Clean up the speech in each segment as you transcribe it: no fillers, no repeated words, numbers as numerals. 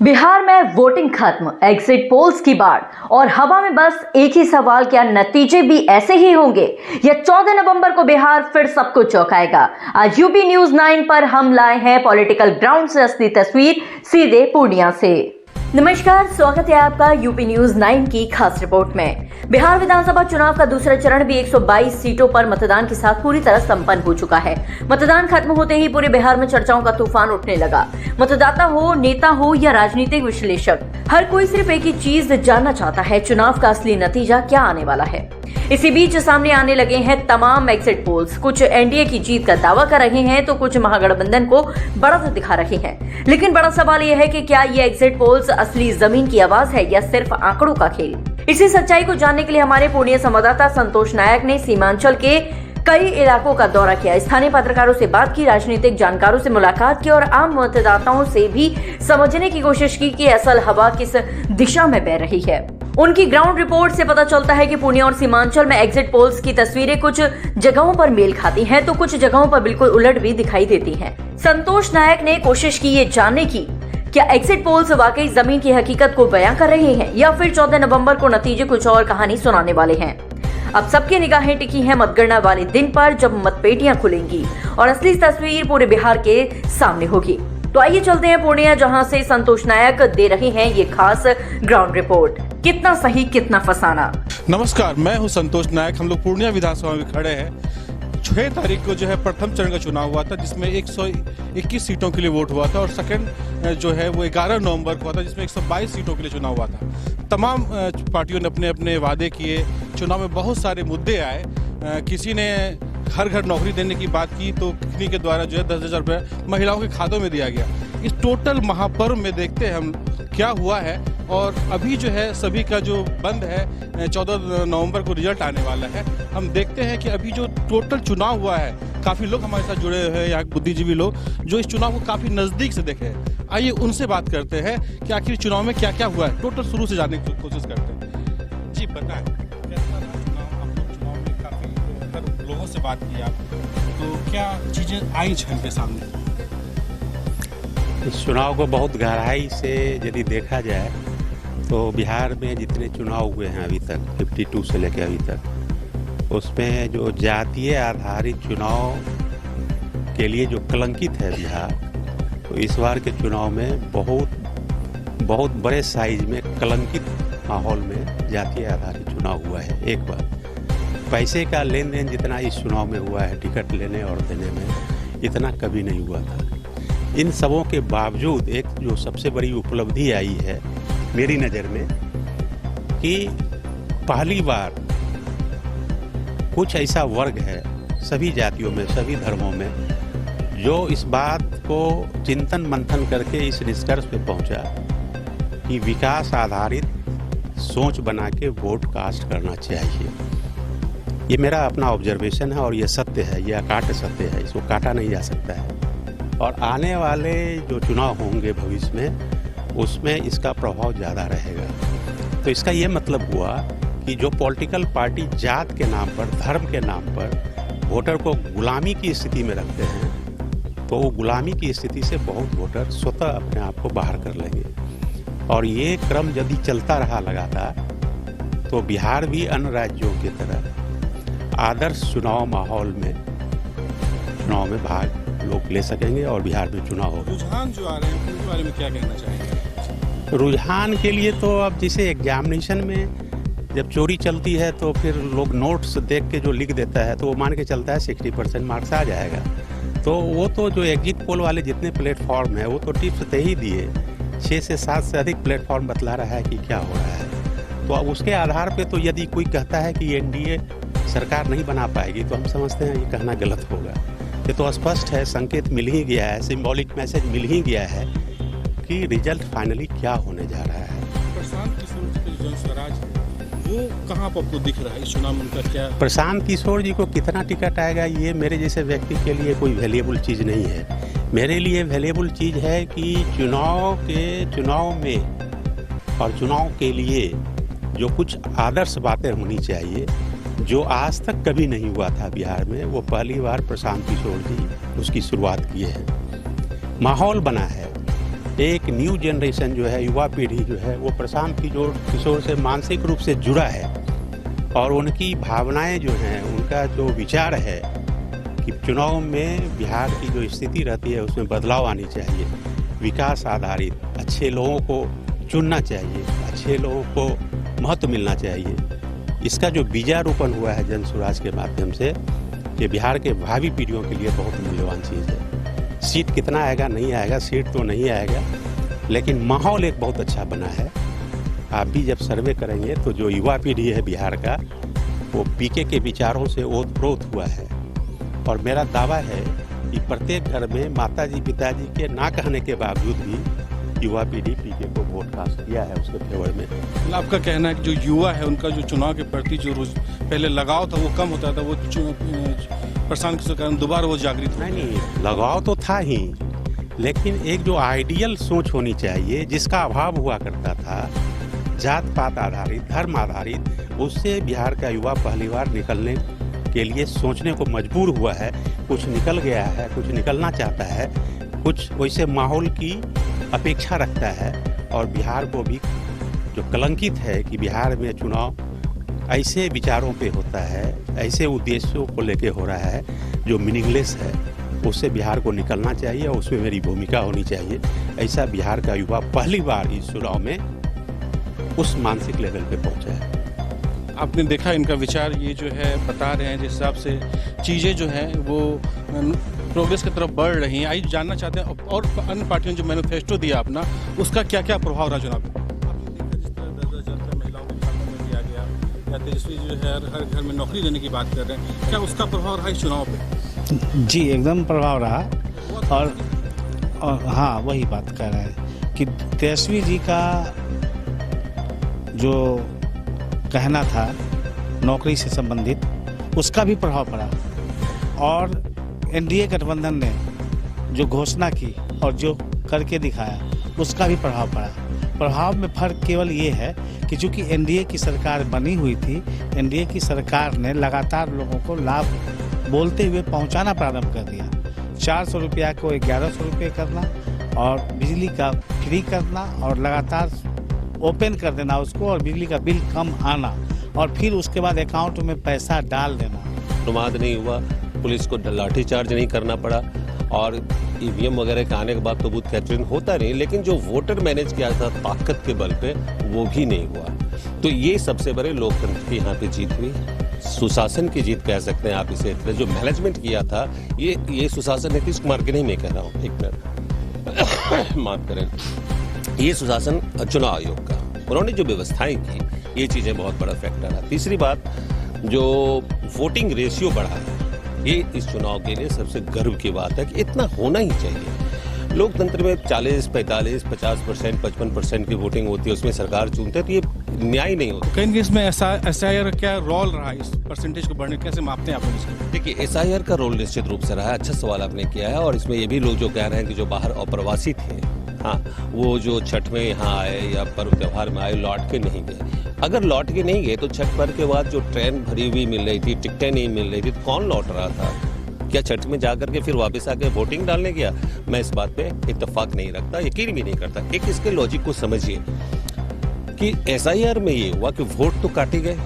बिहार में वोटिंग खत्म, exit polls की बाढ़ और हवा में बस एक ही सवाल, क्या नतीजे भी ऐसे ही होंगे या 14 नवंबर को बिहार फिर सबको चौंकाएगा। आज यूपी न्यूज 9 पर हम लाए हैं पॉलिटिकल ग्राउंड से असली तस्वीर सीधे पूर्णिया से। नमस्कार, स्वागत है आपका यूपी न्यूज 9 की खास रिपोर्ट में। बिहार विधानसभा चुनाव का दूसरा चरण भी 122 सीटों पर मतदान के साथ पूरी तरह संपन्न हो चुका है। मतदान खत्म होते ही पूरे बिहार में चर्चाओं का तूफान उठने लगा। मतदाता हो, नेता हो या राजनीतिक विश्लेषक, हर कोई सिर्फ एक ही चीज जानना चाहता है, चुनाव का असली नतीजा क्या आने वाला है। इसी बीच सामने आने लगे हैं तमाम एग्जिट पोल्स। कुछ एनडीए की जीत का दावा कर रहे हैं तो कुछ महागठबंधन को बढ़त दिखा रहे हैं। लेकिन बड़ा सवाल यह है कि क्या ये एग्जिट पोल्स असली जमीन की आवाज है या सिर्फ आंकड़ों का खेल। इसी सच्चाई को जानने के लिए हमारे पूर्णिया संवाददाता संतोष नायक ने सीमांचल के कई इलाकों का दौरा किया, स्थानीय पत्रकारों से बात की, राजनीतिक जानकारों से मुलाकात की और आम मतदाताओं से भी समझने की कोशिश की कि असल हवा किस दिशा में बह रही है। उनकी ग्राउंड रिपोर्ट से पता चलता है कि पूर्णिया और सीमांचल में एग्जिट पोल्स की तस्वीरें कुछ जगहों पर मेल खाती हैं तो कुछ जगहों पर बिल्कुल उलट भी दिखाई देती हैं। संतोष नायक ने कोशिश की ये जानने की, क्या एग्जिट पोल्स वाकई जमीन की हकीकत को बयां कर रहे हैं या फिर 14 नवंबर को नतीजे कुछ और कहानी सुनाने वाले हैं। अब सबकी निगाहें टिकी हैं मतगणना वाले दिन पर, जब मतपेटियां खुलेंगी और असली तस्वीर पूरे बिहार के सामने होगी। तो आइए चलते हैं पूर्णिया, जहां से संतोष नायक दे रहे हैं ये खास ग्राउंड रिपोर्ट। कितना सही कितना फसाना। नमस्कार, मैं हूं संतोष नायक। हम लोग पूर्णिया विधानसभा में खड़े हैं। 6 तारीख को जो है प्रथम चरण का चुनाव हुआ था, जिसमें 121 सीटों के लिए वोट हुआ था और सेकंड जो है वो 11 नवंबर को हुआ था, जिसमें 122 सीटों के लिए चुनाव हुआ था। तमाम पार्टियों ने अपने अपने वादे किए। चुनाव में बहुत सारे मुद्दे आए। किसी ने हर घर नौकरी देने की बात की तो किसी के द्वारा जो है 10,000 रुपये महिलाओं के खातों में दिया गया। इस टोटल महापर्व में देखते हैं हम क्या हुआ है। और अभी जो है सभी का जो बंद है, 14 नवंबर को रिजल्ट आने वाला है। हम देखते हैं कि अभी जो टोटल चुनाव हुआ है, काफ़ी लोग हमारे साथ जुड़े हुए हैं, यहाँ बुद्धिजीवी लोग जो इस चुनाव को काफ़ी नज़दीक से देखे हैं। आइए उनसे बात करते हैं कि आखिर चुनाव में क्या क्या हुआ है, टोटल शुरू से जानने की कोशिश करते हैं। जी बताएं, कैसा रहा चुनाव? आप लोग चुनाव में काफ़ी लोगों से बात की आप, तो क्या चीज़ें आई छन के सामने? इस चुनाव को बहुत गहराई से यदि देखा जाए तो बिहार में जितने चुनाव हुए हैं अभी तक 52 से लेकर अभी तक, उसमें जो जातीय आधारित चुनाव के लिए जो कलंकित है बिहार, तो इस बार के चुनाव में बहुत बड़े साइज में कलंकित माहौल में जातीय आधारित चुनाव हुआ है। एक बार पैसे का लेन देन जितना इस चुनाव में हुआ है, टिकट लेने और देने में, इतना कभी नहीं हुआ था। इन सबों के बावजूद एक जो सबसे बड़ी उपलब्धि आई है मेरी नज़र में, कि पहली बार कुछ ऐसा वर्ग है सभी जातियों में, सभी धर्मों में, जो इस बात को चिंतन मंथन करके इस निष्कर्ष पे पहुंचा कि विकास आधारित सोच बना के वोट कास्ट करना चाहिए। ये मेरा अपना ऑब्जर्वेशन है और ये सत्य है, ये अकाट्य सत्य है, इसको काटा नहीं जा सकता है। और आने वाले जो चुनाव होंगे भविष्य में, उसमें इसका प्रभाव ज़्यादा रहेगा। तो इसका ये मतलब हुआ कि जो पॉलिटिकल पार्टी जात के नाम पर, धर्म के नाम पर वोटर को गुलामी की स्थिति में रखते हैं, तो वो गुलामी की स्थिति से बहुत वोटर स्वतः अपने आप को बाहर कर लेंगे। और ये क्रम यदि चलता रहा लगातार, तो बिहार भी अन्य राज्यों की तरह आदर्श चुनाव माहौल में चुनाव में भाग लोग ले सकेंगे और बिहार में चुनाव होगा। रुझान जो आ रहे हैं उनके बारे में क्या कहना चाहेंगे? रुझान के लिए तो अब जैसे एग्जामिनेशन में जब चोरी चलती है तो फिर लोग नोट्स देख के जो लिख देता है तो वो मान के चलता है 60% मार्क्स आ जाएगा। तो वो तो जो एग्जिट पोल वाले जितने प्लेटफॉर्म है वो तो टिप्स दे ही दिए, 6 से 7 से अधिक प्लेटफॉर्म बतला रहा है कि क्या हो रहा है। तो अब उसके आधार पे तो यदि कोई कहता है कि एनडीए सरकार नहीं बना पाएगी, तो हम समझते हैं ये कहना गलत होगा। ये तो स्पष्ट है, संकेत मिल ही गया है, सिंबॉलिक मैसेज मिल ही गया है कि रिजल्ट फाइनली क्या होने जा रहा है। प्रशांत किशोर जी का जन स्वराज है, वो कहाँ पर आपको दिख रहा है इस चुनाव में? उनका क्या? प्रशांत किशोर जी को कितना टिकट आएगा, ये मेरे जैसे व्यक्ति के लिए कोई वैल्यूएबल चीज़ नहीं है। मेरे लिए वैल्यूएबल चीज़ है कि चुनाव में और चुनाव के लिए जो कुछ आदर्श बातें होनी चाहिए, जो आज तक कभी नहीं हुआ था बिहार में, वो पहली बार प्रशांत किशोर जी उसकी शुरुआत किए हैं। माहौल बना है, एक न्यू जनरेशन जो है, युवा पीढ़ी जो है, वो प्रशांत किशोर से मानसिक रूप से जुड़ा है और उनकी भावनाएं जो हैं, उनका जो विचार है कि चुनाव में बिहार की जो स्थिति रहती है उसमें बदलाव आनी चाहिए, विकास आधारित अच्छे लोगों को चुनना चाहिए, अच्छे लोगों को महत्व मिलना चाहिए। इसका जो बीजारोपण हुआ है जन स्वराज के माध्यम से, ये बिहार के भावी पीढ़ियों के लिए बहुत मूल्यवान चीज़ है। सीट कितना आएगा नहीं आएगा, सीट तो नहीं आएगा, लेकिन माहौल एक बहुत अच्छा बना है। आप भी जब सर्वे करेंगे तो जो युवा पीढ़ी है बिहार का, वो पीके के विचारों से ओतप्रोत हुआ है और मेरा दावा है कि प्रत्येक घर में माताजी पिताजी के ना कहने के बावजूद भी युवा पीढ़ी पीके को वोट कास्ट किया है उसके फेवर में। आपका कहना है कि जो युवा है उनका जो चुनाव के प्रति जो पहले लगाव था वो कम होता था, वो प्रशांत किशोर के कारण दोबारा वो जागृत नहीं, लगाव तो था ही, लेकिन एक जो आइडियल सोच होनी चाहिए जिसका अभाव हुआ करता था, जात पात आधारित, धर्म आधारित, उससे बिहार का युवा पहली बार निकलने के लिए सोचने को मजबूर हुआ है। कुछ निकल गया है, कुछ निकलना चाहता है, कुछ वैसे माहौल की अपेक्षा रखता है और बिहार को भी जो कलंकित है कि बिहार में चुनाव ऐसे विचारों पे होता है, ऐसे उद्देश्यों को लेके हो रहा है जो मीनिंगलेस है, उससे बिहार को निकलना चाहिए और उसमें मेरी भूमिका होनी चाहिए। ऐसा बिहार का युवा पहली बार इस चुनाव में उस मानसिक लेवल पे पहुंचा है। आपने देखा इनका विचार ये जो है बता रहे हैं, जिस हिसाब से चीज़ें जो हैं वो प्रोग्रेस की तरफ बढ़ रही हैं। आइए जानना चाहते हैं और अन्य पार्टियों ने जो मैनिफेस्टो दिया अपना, उसका क्या क्या प्रभाव रहा चुनाव में? आपने देखा जिस तरह दर्जा जलकर महिलाओं के खातों में दिया गया, या तेजस्वी जो है हर घर में नौकरी देने की बात कर रहे हैं, क्या उसका प्रभाव रहा इस चुनाव पे? जी एकदम प्रभाव रहा और हाँ वही बात कर रहे हैं कि तेजस्वी जी का जो कहना था नौकरी से संबंधित, उसका भी प्रभाव पड़ा और एनडीए गठबंधन ने जो घोषणा की और जो करके दिखाया उसका भी प्रभाव पड़ा। प्रभाव में फर्क केवल ये है कि चूंकि एनडीए की सरकार बनी हुई थी, एनडीए की सरकार ने लगातार लोगों को लाभ बोलते हुए पहुंचाना प्रारंभ कर दिया। 400 रुपया को 1100 रुपये करना और बिजली का फ्री करना और लगातार ओपन कर देना उसको और बिजली का बिल कम आना और फिर उसके बाद अकाउंट में पैसा डाल देना। नुमाद नहीं हुआ, पुलिस को लाठीचार्ज नहीं करना पड़ा और ईवीएम वगैरह के आने के बाद तो बूथ कैप्चरिंग होता नहीं, लेकिन जो वोटर मैनेज किया था ताकत के बल पे वो भी नहीं हुआ। तो ये सबसे बड़े लोकतंत्र की यहाँ पे जीत हुई, सुशासन की जीत कह सकते हैं आप इसे। जो मैनेजमेंट किया था ये सुशासन नीतीश कुमार के नहीं, मैं कह रहा हूँ, एक मिनट माफ करें, ये सुशासन चुनाव आयोग का, उन्होंने जो व्यवस्थाएं की, ये चीजें बहुत बड़ा फैक्टर है। तीसरी बात, जो वोटिंग रेशियो बढ़ा है, ये इस चुनाव के लिए सबसे गर्व की बात है कि इतना होना ही चाहिए। लोकतंत्र में 40, 45, 50%, 55% की वोटिंग होती है, उसमें सरकार चुनते है, तो ये न्याय नहीं होता। कहीं इसमें एसआईआर का क्या रोल रहा इस परसेंटेज को बढ़ने, कैसे मापते हैं आप लोग इसको? देखिए, एसआईआर का रोल निश्चित रूप से रहा है। अच्छा सवाल आपने किया है और इसमें ये भी लोग जो कह रहे हैं कि जो बाहर अप्रवासी थे, हाँ, वो जो छठ में यहाँ आए या पर्व त्योहार में आए, लौट के नहीं गए। अगर लौट के नहीं गए तो छठ पर्व के बाद जो ट्रेन भरी हुई मिल रही थी, टिकटें नहीं मिल रही थी, तो कौन लौट रहा था? क्या छठ में जाकर के फिर वापस आके वोटिंग डालने गया? मैं इस बात पे इत्तेफाक नहीं रखता, यकीन भी नहीं करता। एक इसके लॉजिक को समझिए कि एसआईआर में ये हुआ कि वोट तो काटे गए,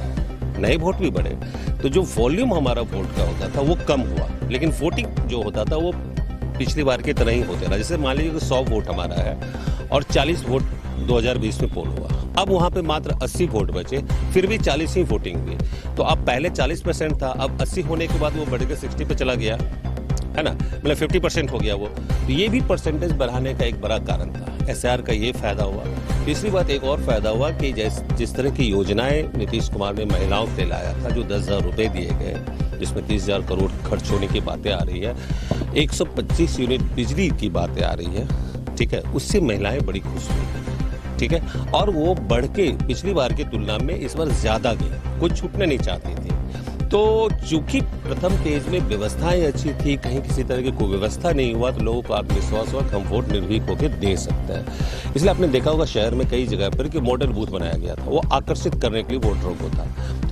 नए वोट भी बढ़े, तो जो वॉल्यूम हमारा वोट का होता था वो कम हुआ, लेकिन वोटिंग जो होता था वो पिछली बार की तरह ही होते रहा। जैसे मान लीजिए कि 100 वोट हमारा है और 40 वोट 2020 में पोल हुआ, अब वहां पे मात्र 80 वोट बचे, फिर भी 40 ही वोटिंग हुई। तो अब पहले 40% था, अब 80 होने के बाद वो बढ़ के 60 पे चला गया, है ना, मतलब 50% हो गया वो। तो ये भी परसेंटेज बढ़ाने का एक बड़ा कारण था। एसआईआर का ये फायदा हुआ। तीसरी बात, एक और फायदा हुआ कि जिस तरह की योजनाएं नीतीश कुमार ने महिलाओं के लिए लाया था, जो 10,000 रुपए दिए गए, जिसमें 30,000 करोड़ खर्च होने की बातें आ रही है, 125 यूनिट बिजली की बातें आ रही है, ठीक है, उससे महिलाएं बड़ी खुश हुई, ठीक है, और वो बढ़ के पिछली बार की तुलना में इस बार ज्यादा गई, कुछ छूटने नहीं चाहती थी। तो चूंकि प्रथम पेज में व्यवस्थाएं अच्छी थी, कहीं किसी तरह की कोई व्यवस्था नहीं हुआ, तो लोगों को आत्मविश्वास हुआ कि हम वोट निर्भीक होकर दे सकते हैं। इसलिए आपने देखा होगा शहर में कई जगह पर कि मॉडल बूथ बनाया गया था, वो आकर्षित करने के लिए वोटरों को था।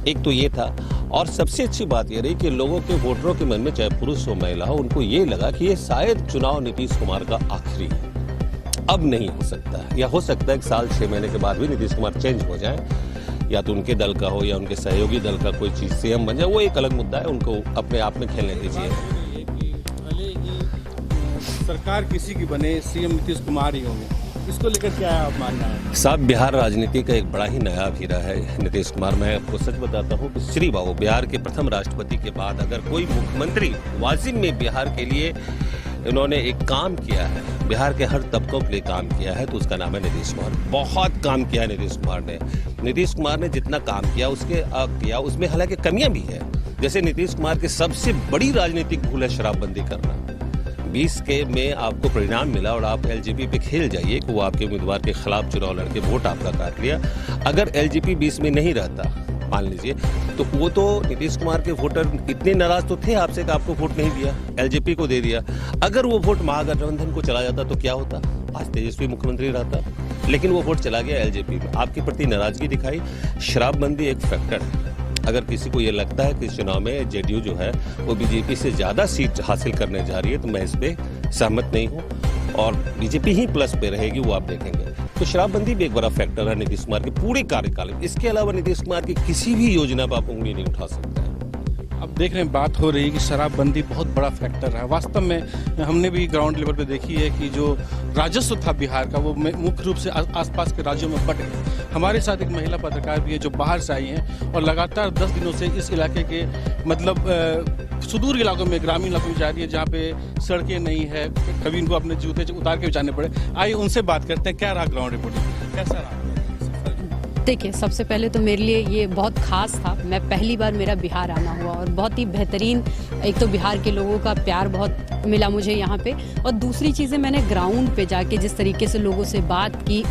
एक तो ये था, और सबसे अच्छी बात यह रही कि लोगों के वोटरों के मन में, चाहे पुरुष हो महिला हो, उनको ये लगा कि ये शायद चुनाव नीतीश कुमार का आखिरी है। अब नहीं हो सकता, या हो सकता है 1 साल 6 महीने के बाद भी नीतीश कुमार चेंज हो जाए, या तो उनके दल का हो या उनके सहयोगी दल का कोई चीज सीएम बन जाए, वो एक अलग मुद्दा है, उनको अपने आप में खेलने दीजिए। सरकार किसी की बने, सीएम नीतीश कुमार ही होंगे, इसको लेकर क्या आप मानना है? साहब, बिहार राजनीति का एक बड़ा ही नया हीरा है नीतीश कुमार। मैं आपको सच बताता हूँ कि श्री बाबू बिहार के प्रथम राष्ट्रपति के बाद अगर कोई मुख्यमंत्री वाजिब में बिहार के लिए इन्होंने एक काम किया है, बिहार के हर तबकों के लिए काम किया है, तो उसका नाम है नीतीश कुमार। बहुत काम किया है नीतीश कुमार ने। नीतीश कुमार ने जितना काम किया उसमें हालांकि कमियां भी है। जैसे नीतीश कुमार की सबसे बड़ी राजनीतिक भूल है शराबबंदी करना। 20 के में आपको परिणाम मिला और आप एलजेपी पे खेल जाइए कि वो आपके उम्मीदवार के खिलाफ चुनाव लड़के वोट आपका काट लिया। अगर एलजेपी 20 में नहीं रहता, मान लीजिए, तो वो तो नीतीश कुमार के वोटर इतने नाराज तो थे आपसे कि आपको वोट नहीं दिया, एलजेपी को दे दिया। अगर वो वोट महागठबंधन को चला जाता तो क्या होता? आज तेजस्वी मुख्यमंत्री रहता, लेकिन वो वोट चला गया एलजेपी में। आपके प्रति नाराजगी दिखाई। शराबबंदी एक फैक्टर है। अगर किसी को ये लगता है कि इस चुनाव में जेडीयू जो है वो बीजेपी से ज्यादा सीट हासिल करने जा रही है, तो मैं इस पे सहमत नहीं हूँ, और बीजेपी ही प्लस पे रहेगी, वो आप देखेंगे। तो शराबबंदी भी एक बड़ा फैक्टर है नीतीश कुमार के पूरे कार्यकाल में। इसके अलावा नीतीश कुमार की किसी भी योजना पर आप उंगली नहीं उठा सकते हैं। अब देख रहे हैं, बात हो रही है कि शराबबंदी बहुत बड़ा फैक्टर है। वास्तव में हमने भी ग्राउंड लेवल पे देखी है कि जो राजस्व था बिहार का, वो मुख्य रूप से आसपास के राज्यों में बट गया। हमारे साथ एक महिला पत्रकार भी है जो बाहर से आई हैं और लगातार 10 दिनों से इस इलाके के मतलब सुदूर इलाकों में, ग्रामीण इलाकों में जा रही है, जहाँ पे सड़कें नहीं है, कभी इनको अपने जूते उतार के जाने पड़े। आइए उनसे बात करते हैं, क्या रहा ग्राउंड रिपोर्टिंग, कैसा रहा? देखिए, सबसे पहले तो मेरे लिए ये बहुत खास था। मैं पहली बार मेरा बिहार आना हुआ और बहुत ही बेहतरीन, एक तो बिहार के लोगों का प्यार बहुत मिला मुझे यहाँ पे, और दूसरी चीज़ें मैंने ग्राउंड पे जाके जिस तरीके से लोगों से बात की,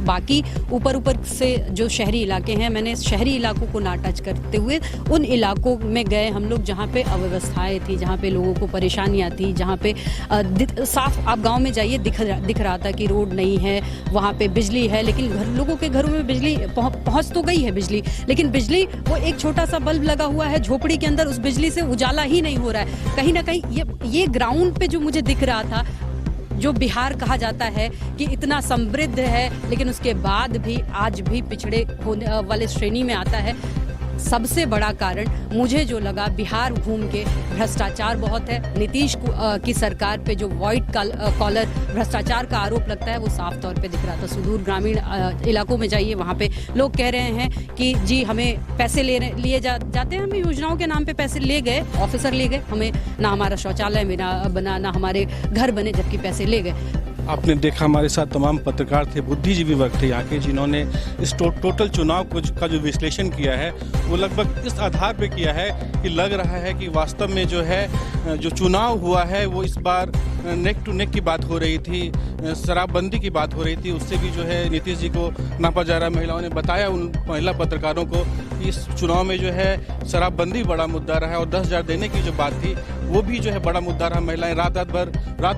बाकी ऊपर से जो शहरी इलाके हैं, मैंने शहरी इलाकों को ना टच करते हुए उन इलाकों में गए हम लोग जहाँ पे अव्यवस्थाएं थी, जहाँ पे लोगों को परेशानियाँ थी, जहाँ पे साफ आप गाँव में जाइए दिख रहा था कि रोड नहीं है, वहाँ पे बिजली है, लेकिन लोगों के घरों में बिजली पहुंच तो गई है बिजली, लेकिन बिजली वो एक छोटा सा बल्ब लगा हुआ है झोपड़ी के अंदर, उस बिजली से उजाला ही नहीं हो रहा है। कहीं ना कहीं ये ग्राउंड पे जो मुझे दिख रहा था, जो बिहार कहा जाता है कि इतना समृद्ध है, लेकिन उसके बाद भी आज भी पिछड़े होने वाले श्रेणी में आता है। सबसे बड़ा कारण मुझे जो लगा, बिहार घूम के भ्रष्टाचार बहुत है। नीतीश की सरकार पे जो व्हाइट कॉलर भ्रष्टाचार का आरोप लगता है, वो साफ तौर पे दिख रहा था। सुदूर ग्रामीण इलाकों में जाइए, वहाँ पे लोग कह रहे हैं कि जी हमें पैसे लिए जाते हैं, हमें योजनाओं के नाम पे पैसे ले गए, ऑफिसर ले गए, हमें ना हमारा शौचालय बना, ना हमारे घर बने, जबकि पैसे ले गए। आपने देखा हमारे साथ तमाम पत्रकार थे, बुद्धिजीवी वर्ग थे यहाँ के, जिन्होंने इस टोटल चुनाव का जो विश्लेषण किया है, वो लगभग इस आधार पे किया है कि लग रहा है कि वास्तव में जो है जो चुनाव हुआ है वो इस बार नेक टू नेक की बात हो रही थी, शराबबंदी की बात हो रही थी, उससे भी जो है नीतीश जी को नापा जा रहा है। महिलाओं ने बताया उन महिला पत्रकारों को कि इस चुनाव में जो है शराबबंदी बड़ा मुद्दा रहा है, और 10,000 देने की जो बात थी वो भी जो है बड़ा मुद्दा रहा। महिलाएं रात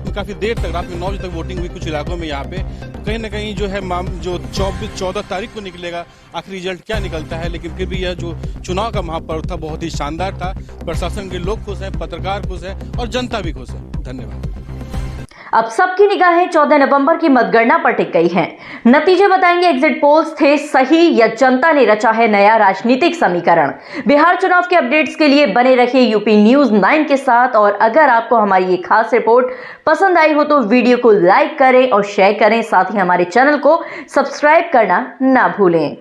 में काफ़ी देर तक, रात में 9 बजे तक वोटिंग हुई कुछ इलाकों में यहाँ पे। तो कहीं ना कहीं जो है जो 14 तारीख को निकलेगा आखिरी रिजल्ट क्या निकलता है, लेकिन फिर भी यह जो चुनाव का महापर्व था बहुत ही शानदार था। प्रशासन के लोग खुश हैं, पत्रकार खुश हैं और जनता भी खुश है। धन्यवाद। अब सबकी निगाहें 14 नवंबर की मतगणना पर टिक गई हैं। नतीजे बताएंगे एग्जिट पोल्स थे सही या जनता ने रचा है नया राजनीतिक समीकरण। बिहार चुनाव के अपडेट्स के लिए बने रहिए यूपी न्यूज़ 9 के साथ, और अगर आपको हमारी ये खास रिपोर्ट पसंद आई हो तो वीडियो को लाइक करें और शेयर करें, साथ ही हमारे चैनल को सब्सक्राइब करना ना भूलें।